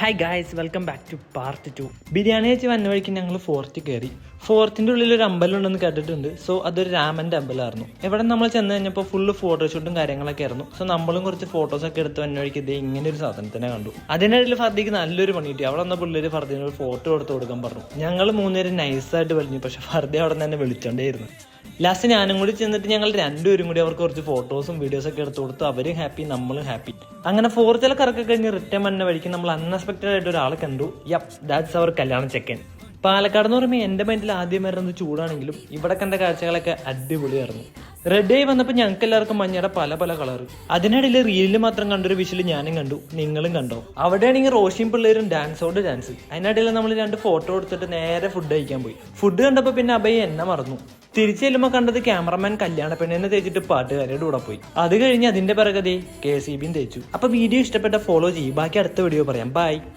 Hi guys, welcome back to part 2. Biryani വെച്ച് വന്ന വഴിക്ക് ഞങ്ങൾ ഫോർത്തിൽ കയറി. ഫോർത്തിൻ്റെ ഉള്ളിൽ ഒരു അമ്പലം ഉണ്ടെന്ന് കേട്ടിട്ടുണ്ട്. സോ അതൊരു രാമൻ്റെ അമ്പലമായിരുന്നു. ഇവിടെ നമ്മൾ ചെന്ന് കഴിഞ്ഞപ്പോൾ ഫുള്ള് ഫോട്ടോഷൂട്ടും കാര്യങ്ങളൊക്കെ ആയിരുന്നു. സോ നമ്മളും കുറച്ച് ഫോട്ടോസൊക്കെ എടുത്ത് വന്ന വഴിക്ക് ഇതേ ഇങ്ങനെ ഒരു സാധനത്തിനെ കണ്ടു. അതിനിടയിൽ ഫർദിക്ക് നല്ലൊരു പണി കിട്ടി. അവിടെ വന്ന പിള്ളേർ ഫർദിന് ഒരു ഫോട്ടോ എടുത്ത് കൊടുക്കാൻ പറഞ്ഞു. ഞങ്ങൾ മൂന്നുപേരും നൈസായിട്ട് വലിഞ്ഞു. പക്ഷെ ഫർദി അവിടെ നിന്ന് തന്നെ വിളിച്ചോണ്ടേയിരുന്നു. ലാസ്റ്റ് ഞാനും കൂടി ചെന്നിട്ട് ഞങ്ങൾ രണ്ടുപേരും കൂടി അവർക്ക് കുറച്ച് ഫോട്ടോസും വീഡിയോസൊക്കെ എടുത്തു കൊടുത്തു. അവരും ഹാപ്പി, നമ്മളും ഹാപ്പി. അങ്ങനെ ഫോർത്തിലെ കറക്കെ കഴിഞ്ഞ് റിട്ടേൺ വന്ന വഴിക്ക് നമ്മൾ അൺഎക്സ്പെക്റ്റഡ് ആയിട്ട് ഒരാളെ കണ്ടു. ദാറ്റ്സ് അവർ കല്യാണ ചെക്കൻ. പാലക്കാട് എന്ന് പറയുമ്പോൾ എൻ്റെ മൈൻഡിൽ ആദ്യം വരുന്നത് ചൂടാണെങ്കിലും ഇവിടെ കണ്ട കാഴ്ചകളൊക്കെ അടിപൊളിയായിരുന്നു. റെഡ് ആയി വന്നപ്പോൾ ഞങ്ങൾക്ക് എല്ലാവർക്കും മഞ്ഞയുടെ പല പല കളർ. അതിനിടയിൽ റീലിൽ മാത്രം കണ്ടൊരു വിഷയിൽ ഞാനും കണ്ടു, നിങ്ങളും കണ്ടോ? അവിടെയാണെങ്കിൽ റോഷിയും പിള്ളേരും ഡാൻസോട് ഡാൻസ്. അതിനിടയിൽ നമ്മൾ 2 ഫോട്ടോ എടുത്തിട്ട് നേരെ ഫുഡ് കഴിക്കാൻ പോയി. ഫുഡ് കണ്ടപ്പോൾ പിന്നെ അഭയ എന്നെ മറന്നു. തിരിച്ചു ചെല്ലുമ്പോൾ കണ്ടത് ക്യാമറമാൻ കല്യാണ പെണ്ണിനെ തേച്ചിട്ട് പാട്ടുകാരുടെ കൂടെ പോയി. അത് കഴിഞ്ഞ് അതിന്റെ പിറകെ KCB തേച്ചു. അപ്പൊ വീഡിയോ ഇഷ്ടപ്പെട്ട ഫോളോ ചെയ്യും. ബാക്കി അടുത്ത വീഡിയോ പറയാം. ബൈ.